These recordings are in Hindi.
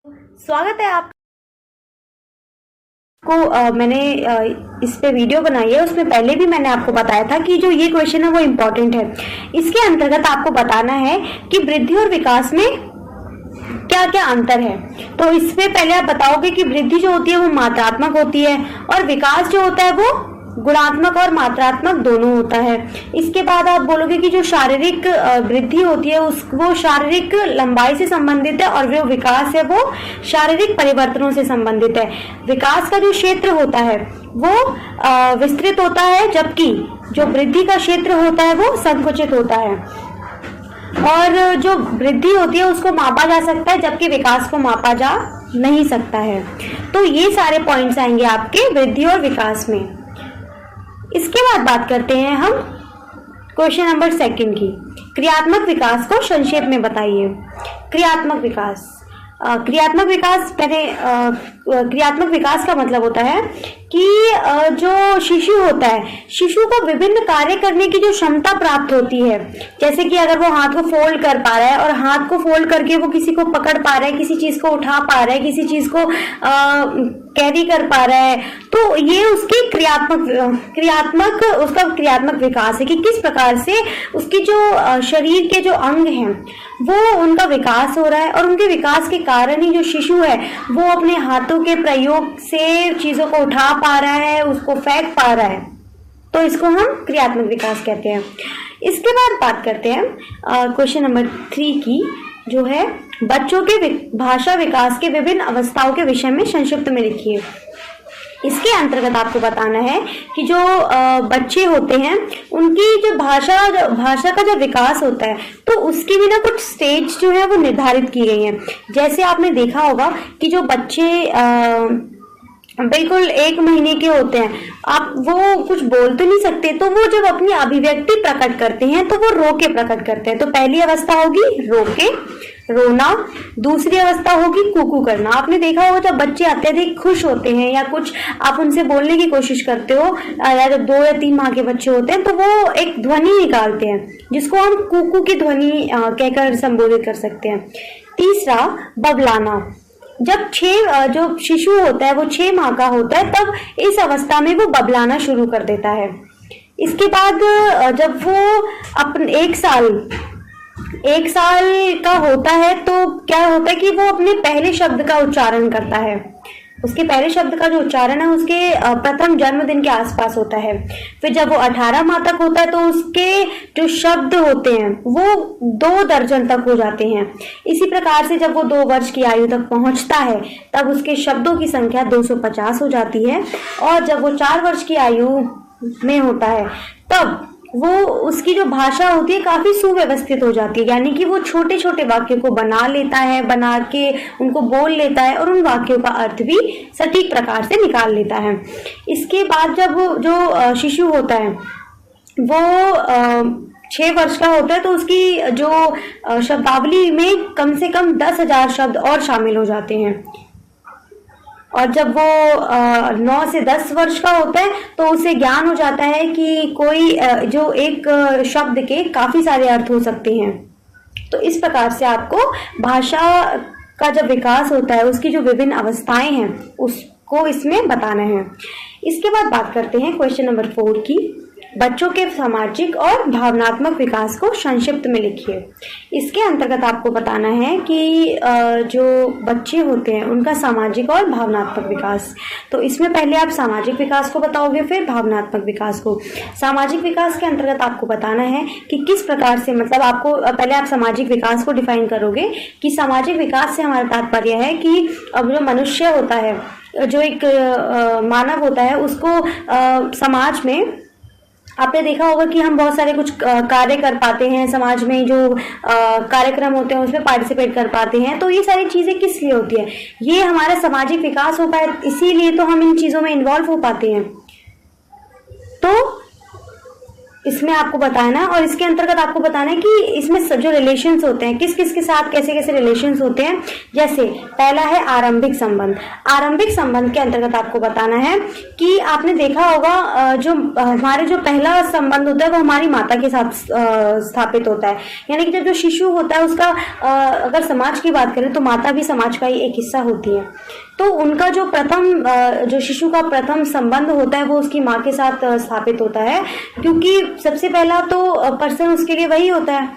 स्वागत है आपको। मैंने इस पे वीडियो बनाई है, उसमें पहले भी मैंने आपको बताया था कि जो ये क्वेश्चन है वो इम्पोर्टेंट है। इसके अंतर्गत आपको बताना है कि वृद्धि और विकास में क्या क्या अंतर है। तो इसमें पहले आप बताओगे कि वृद्धि जो होती है वो मात्रात्मक होती है और विकास जो होता है वो गुणात्मक और मात्रात्मक दोनों होता है। इसके बाद आप बोलोगे कि जो शारीरिक वृद्धि होती है वो शारीरिक लंबाई से संबंधित है और जो विकास है वो शारीरिक परिवर्तनों से संबंधित है। विकास का जो क्षेत्र होता है वो विस्तृत होता है, जबकि जो वृद्धि का क्षेत्र होता है वो संकुचित होता है। और जो वृद्धि होती है उसको मापा जा सकता है, जबकि विकास को मापा जा नहीं सकता है। तो ये सारे पॉइंट्स आएंगे आपके वृद्धि और विकास में। इसके बाद बात करते हैं हम क्वेश्चन नंबर 2 की। क्रियात्मक विकास को संक्षेप में बताइए। क्रियात्मक विकास क्रियात्मक विकास का मतलब होता है कि जो शिशु होता है, शिशु को विभिन्न कार्य करने की जो क्षमता प्राप्त होती है, जैसे कि अगर वो हाथ को फोल्ड कर पा रहा है और हाथ को फोल्ड करके वो किसी को पकड़ पा रहा है, किसी चीज को उठा पा रहा है, किसी चीज को कैरी कर पा रहा है, तो ये उसकी उसका क्रियात्मक विकास है कि किस प्रकार से उसकी जो शरीर के जो अंग हैं वो उनका विकास हो रहा है और उनके विकास के कारण ही जो शिशु है वो अपने हाथों के प्रयोग से चीजों को उठा पा रहा है, उसको फेंक पा रहा है। तो इसको हम क्रियात्मक विकास कहते हैं। इसके बाद बात करते हैं क्वेश्चन नंबर 3 की, जो है बच्चों के भाषा विकास के विभिन्न अवस्थाओं के विषय में संक्षिप्त में लिखिए। इसके अंतर्गत आपको बताना है कि जो बच्चे होते हैं उनकी जो भाषा का जो विकास होता है तो उसकी भी ना कुछ स्टेज जो है वो निर्धारित की गई हैं। जैसे आपने देखा होगा कि जो बच्चे बिल्कुल 1 महीने के होते हैं, आप वो कुछ बोल तो नहीं सकते, तो वो जब अपनी अभिव्यक्ति प्रकट करते हैं तो वो रो के प्रकट करते हैं। तो पहली अवस्था होगी रो के, रोना। दूसरी अवस्था होगी कूकू करना। आपने देखा होगा जब बच्चे अत्यधिक खुश होते हैं या कुछ आप उनसे बोलने की कोशिश करते हो, या जब 2 या 3 माह के बच्चे होते हैं तो वो एक ध्वनि निकालते हैं जिसको हम कूकू की ध्वनि कहकर संबोधित कर सकते हैं। तीसरा बबलाना। जब जो शिशु होता है वो 6 माह का होता है, तब इस अवस्था में वो बबलाना शुरू कर देता है। इसके बाद जब वो अपने 1 साल का होता है तो क्या होता है कि वो अपने पहले शब्द का उच्चारण करता है। उसके पहले शब्द का जो उच्चारण है उसके प्रथम जन्मदिन के आसपास होता है। फिर जब वो 18 माह तक होता है तो उसके जो शब्द होते हैं वो 2 दर्जन तक हो जाते हैं। इसी प्रकार से जब वो 2 वर्ष की आयु तक पहुंचता है तब उसके शब्दों की संख्या 250 हो जाती है। और जब वो 4 वर्ष की आयु में होता है तब वो उसकी जो भाषा होती है काफी सुव्यवस्थित हो जाती है, यानी कि वो छोटे छोटे वाक्यों को बना लेता है, बना के उनको बोल लेता है और उन वाक्यों का अर्थ भी सटीक प्रकार से निकाल लेता है। इसके बाद जब वो जो शिशु होता है वो 6 वर्ष का होता है तो उसकी जो शब्दावली में कम से कम 10,000 शब्द और शामिल हो जाते हैं। और जब वो 9 से 10 वर्ष का होता है तो उसे ज्ञान हो जाता है कि कोई जो एक शब्द के काफी सारे अर्थ हो सकते हैं। तो इस प्रकार से आपको भाषा का जब विकास होता है उसकी जो विभिन्न अवस्थाएं हैं उसको इसमें बताना है। इसके बाद बात करते हैं क्वेश्चन नंबर 4 की। बच्चों के सामाजिक और भावनात्मक विकास को संक्षिप्त में लिखिए। इसके अंतर्गत आपको बताना है कि जो बच्चे होते हैं उनका सामाजिक और भावनात्मक विकास। तो इसमें पहले आप सामाजिक विकास को बताओगे, फिर भावनात्मक विकास को। सामाजिक विकास के अंतर्गत आपको बताना है कि किस प्रकार से, मतलब आपको पहले आप सामाजिक विकास को डिफाइन करोगे कि सामाजिक विकास से हमारा तात्पर्य है कि अब जो मनुष्य होता है, जो एक मानव होता है, उसको समाज में आपने देखा होगा कि हम बहुत सारे कुछ कार्य कर पाते हैं, समाज में जो कार्यक्रम होते हैं उसमें पार्टिसिपेट कर पाते हैं। तो ये सारी चीजें किस लिए होती है? ये हमारा सामाजिक विकास होता है, इसीलिए तो हम इन चीजों में इन्वॉल्व हो पाते हैं। तो इसमें आपको बताना है और इसके अंतर्गत आपको बताना है कि इसमें जो रिलेशंस होते हैं किस किस के साथ कैसे कैसे रिलेशंस होते हैं। जैसे पहला है आरंभिक संबंध। आरंभिक संबंध के अंतर्गत आपको बताना है कि आपने देखा होगा जो हमारे जो पहला संबंध होता है वो हमारी माता के साथ स्थापित होता है। यानी कि जब जो शिशु होता है उसका अगर समाज की बात करें तो माता भी समाज का ही एक हिस्सा होती है। तो उनका जो प्रथम जो शिशु का प्रथम संबंध होता है वो उसकी माँ के साथ स्थापित होता है, क्योंकि सबसे पहला तो पर्सन उसके लिए वही होता है।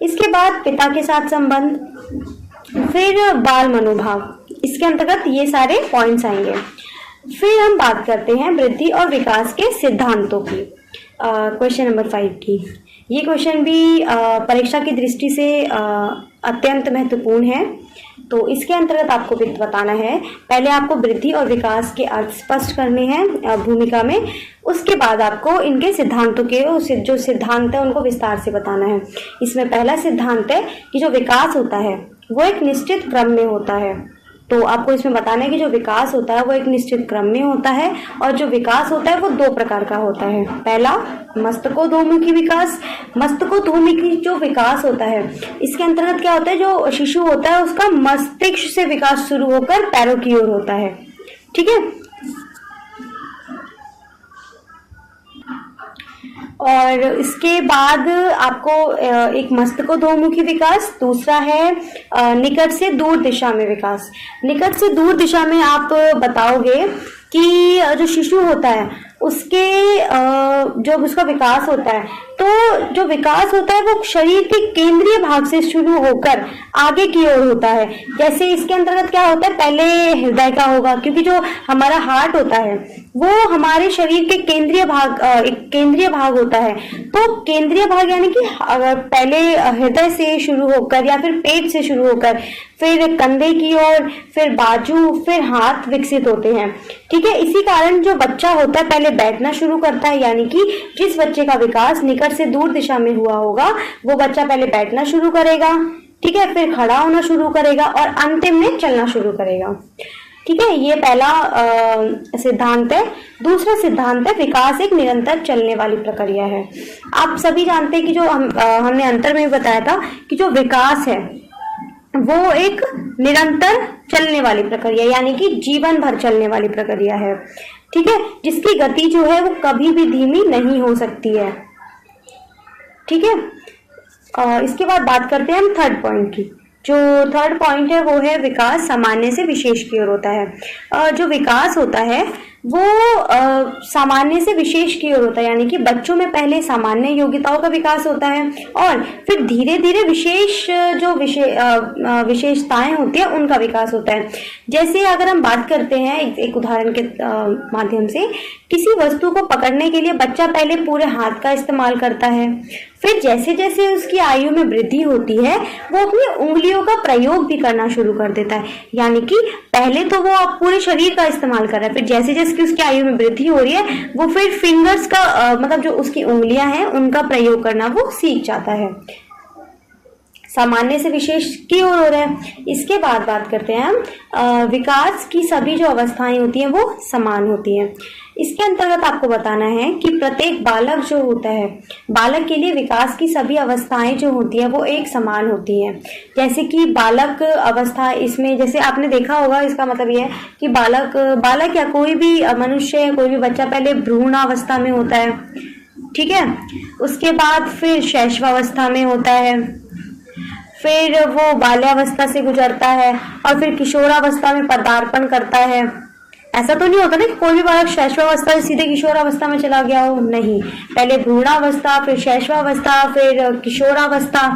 इसके बाद पिता के साथ संबंध, फिर बाल मनोभाव, इसके अंतर्गत ये सारे पॉइंट्स आएंगे। फिर हम बात करते हैं वृद्धि और विकास के सिद्धांतों की, क्वेश्चन नंबर 5 की। ये क्वेश्चन भी परीक्षा की दृष्टि से अत्यंत महत्वपूर्ण है। तो इसके अंतर्गत आपको बताना है, पहले आपको वृद्धि और विकास के अर्थ स्पष्ट करने हैं भूमिका में, उसके बाद आपको इनके सिद्धांतों के जो सिद्धांत है उनको विस्तार से बताना है। इसमें पहला सिद्धांत है कि जो विकास होता है वो एक निश्चित क्रम में होता है। तो आपको इसमें बताना है कि जो विकास होता है वो एक निश्चित क्रम में होता है और जो विकास होता है वो 2 प्रकार का होता है। पहला मस्तकोद्यमुखी विकास। मस्तकोद्यमुखी जो विकास होता है इसके अंतर्गत क्या होता है, जो शिशु होता है उसका मस्तिष्क से विकास शुरू होकर पैरों की ओर होता है। ठीक है, और इसके बाद आपको एक मस्तकोद्यमुखी विकास, दूसरा है निकट से दूर दिशा में विकास। निकट से दूर दिशा में आप बताओगे कि जो शिशु होता है उसके जो उसका विकास होता है, तो जो विकास होता है वो शरीर के केंद्रीय भाग से शुरू होकर आगे की ओर होता है। जैसे इसके अंतर्गत क्या होता है, पहले हृदय का होगा, क्योंकि जो हमारा हार्ट होता है वो हमारे शरीर के केंद्रीय भाग एक केंद्रीय भाग होता है। तो केंद्रीय भाग यानी कि पहले हृदय से शुरू होकर या फिर पेट से शुरू होकर फिर कंधे की ओर, फिर बाजू, फिर हाथ विकसित होते हैं। ठीक है, इसी कारण जो बच्चा होता है पहले बैठना शुरू करता है, यानी कि जिस बच्चे का विकास निकट से दूर दिशा में हुआ होगा वो बच्चा पहले बैठना शुरू करेगा, ठीक है, फिर खड़ा होना शुरू करेगा और अंतिम में चलना शुरू करेगा। ठीक है, ये पहला सिद्धांत है। दूसरा सिद्धांत है विकास एक निरंतर चलने वाली प्रक्रिया है। आप सभी जानते हैं कि जो हमने अंतर में बताया था कि जो विकास है वो एक निरंतर चलने वाली प्रक्रिया यानी कि जीवन भर चलने वाली प्रक्रिया है। ठीक है, जिसकी गति जो है वो कभी भी धीमी नहीं हो सकती है। ठीक है, इसके बाद बात करते हैं हम थर्ड पॉइंट की। जो थर्ड पॉइंट है वो है विकास सामान्य से विशेष की ओर होता है। जो विकास होता है वो सामान्य से विशेष की ओर होता है, यानी कि बच्चों में पहले सामान्य योग्यताओं का विकास होता है और फिर धीरे धीरे विशेष जो विशेषताएं होती है उनका विकास होता है। जैसे अगर हम बात करते हैं एक उदाहरण के माध्यम से, किसी वस्तु को पकड़ने के लिए बच्चा पहले पूरे हाथ का इस्तेमाल करता है, फिर जैसे जैसे उसकी आयु में वृद्धि होती है वो अपनी उंगलियों का प्रयोग भी करना शुरू कर देता है। यानी कि पहले तो वो पूरे शरीर का इस्तेमाल कर रहा है, फिर जैसे जैसे उसकी आयु में वृद्धि हो रही है वो फिर फिंगर्स का मतलब जो उसकी उंगलियां हैं उनका प्रयोग करना वो सीख जाता है। सामान्य से विशेष की ओर हो रहा है। इसके बाद बात करते हैं हम विकास की सभी जो अवस्थाएं होती हैं वो समान होती हैं। इसके अंतर्गत आपको बताना है कि प्रत्येक बालक जो होता है, बालक के लिए विकास की सभी अवस्थाएं जो होती है वो एक समान होती हैं। जैसे कि बालक अवस्था, इसमें जैसे आपने देखा होगा, इसका मतलब ये है कि बालक या कोई भी मनुष्य, कोई भी बच्चा पहले भ्रूणावस्था में होता है। ठीक है, उसके बाद फिर शैशवावस्था में होता है, फिर वो बाल्यावस्था से गुजरता है और फिर किशोरावस्था में पदार्पण करता है। ऐसा तो नहीं होता ना कि कोई भी बालक शैशवावस्था से सीधे किशोरावस्था में चला गया हो, नहीं, पहले भ्रूणावस्था, फिर शैशवावस्था, फिर किशोरावस्था,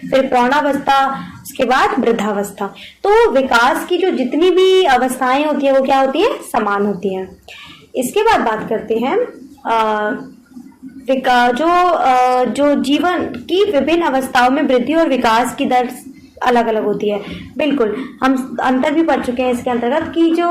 फिर प्रौढ़ावस्था, उसके बाद वृद्धावस्था। तो विकास की जो जितनी भी अवस्थाएं होती है वो क्या होती है, समान होती हैं। इसके बाद बात करते हैं जो जीवन की विभिन्न अवस्थाओं में वृद्धि और विकास की दर अलग अलग होती है। बिल्कुल, हम अंतर भी पढ़ चुके हैं इसके अंतर्गत कि जो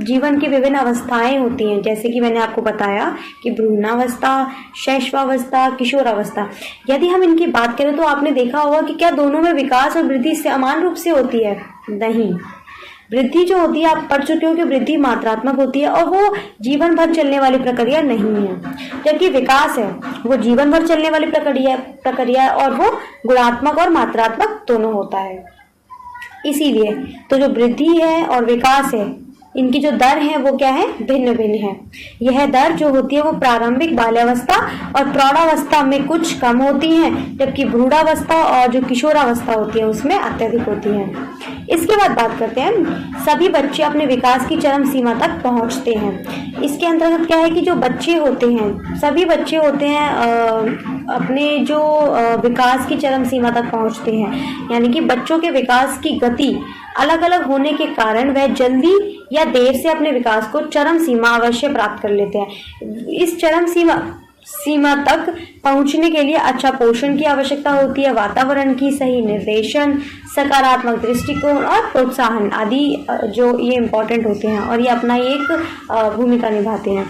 जीवन की विभिन्न अवस्थाएं होती हैं, जैसे कि मैंने आपको बताया कि भ्रूणावस्था, शैशवावस्था, किशोरावस्था। यदि हम इनकी बात करें तो आपने देखा होगा कि क्या दोनों में विकास और वृद्धि समान रूप से होती है? नहीं, वृद्धि जो होती है, आप पढ़ चुके हो कि वृद्धि मात्रात्मक होती है और वो जीवन भर चलने वाली प्रक्रिया नहीं है, जबकि विकास है वो जीवन भर चलने वाली प्रक्रिया है और वो गुणात्मक और मात्रात्मक दोनों होता है। इसीलिए तो जो वृद्धि है और विकास है, इनकी जो दर है वो क्या है, भिन्न भिन्न है। यह दर जो होती है वो प्रारंभिक बाल्यावस्था और प्रौढ़ावस्था में कुछ कम होती है, जबकि भ्रूणावस्था और जो किशोरावस्था होती है उसमें अत्यधिक होती है। इसके बाद बात करते हैं, सभी बच्चे अपने विकास की चरम सीमा तक पहुंचते हैं। इसके अंतर्गत क्या है कि जो बच्चे होते हैं, सभी बच्चे होते हैं अपने जो विकास की चरम सीमा तक पहुंचते हैं, यानी कि बच्चों के विकास की गति अलग अलग होने के कारण वह जल्दी या देर से अपने विकास को चरम सीमा अवश्य प्राप्त कर लेते हैं। इस चरम सीमा तक पहुंचने के लिए अच्छा पोषण की आवश्यकता होती है, वातावरण की सही निर्देशन, सकारात्मक दृष्टिकोण और प्रोत्साहन आदि जो ये इम्पोर्टेंट होते हैं और ये अपना एक भूमिका निभाते हैं।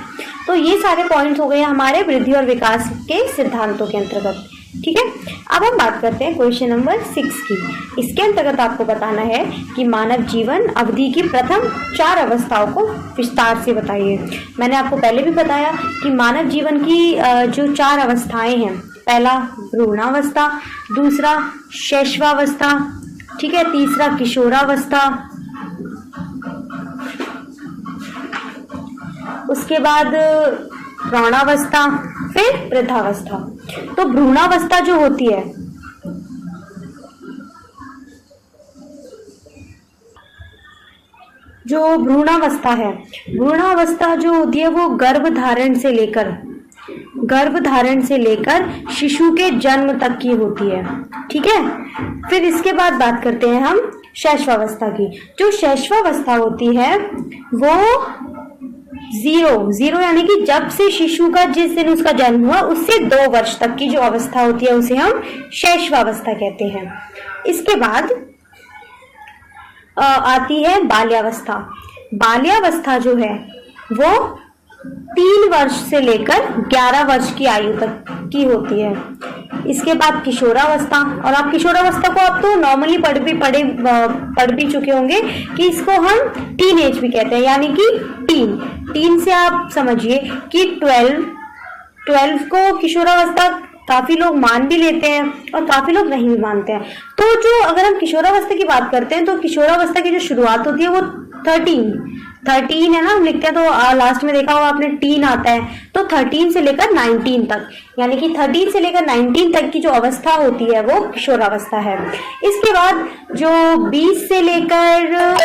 तो ये सारे पॉइंट्स हो गए हमारे वृद्धि और विकास के सिद्धांतों के अंतर्गत। ठीक है, अब हम बात करते हैं क्वेश्चन नंबर 6 की। इसके अंतर्गत आपको बताना है कि मानव जीवन अवधि की प्रथम 4 अवस्थाओं को विस्तार से बताइए। मैंने आपको पहले भी बताया कि मानव जीवन की जो 4 अवस्थाएं हैं, पहला भ्रूणावस्था, दूसरा शैशवावस्था, ठीक है, तीसरा किशोरावस्था, उसके बाद प्रौढ़ावस्था, फिर वृद्धावस्था। तो भ्रूणावस्था जो होती है, जो भ्रूणावस्था है, भ्रूणावस्था जो होती है वो गर्भधारण से लेकर शिशु के जन्म तक की होती है। ठीक है, फिर इसके बाद बात करते हैं हम शैशवावस्था की। जो शैशवावस्था होती है वो जीरो यानी कि जब से शिशु का, जिस दिन उसका जन्म हुआ उससे 2 वर्ष तक की जो अवस्था होती है उसे हम शैशवावस्था कहते हैं। इसके बाद आती है बाल्यावस्था। बाल्यावस्था जो है वो 3 वर्ष से लेकर 11 वर्ष की आयु तक की होती है। इसके बाद किशोरावस्था, और आप किशोरावस्था को आप तो नॉर्मली पढ़ भी चुके होंगे कि इसको हम टीन एज भी कहते हैं, यानी कि टीन से आप समझिए कि 12 को किशोरावस्था काफी लोग मान भी लेते हैं और काफी लोग नहीं भी मानते हैं। तो जो अगर हम किशोरावस्था की बात करते हैं तो किशोरावस्था की जो शुरुआत होती है वो 13 है ना, हम लिखते हैं तो लास्ट में देखा होगा आपने टीन आता है, तो 13 से लेकर 19 तक, यानी कि 13 से लेकर 19 तक की जो अवस्था होती है वो किशोरावस्था है। इसके बाद जो 20 से लेकर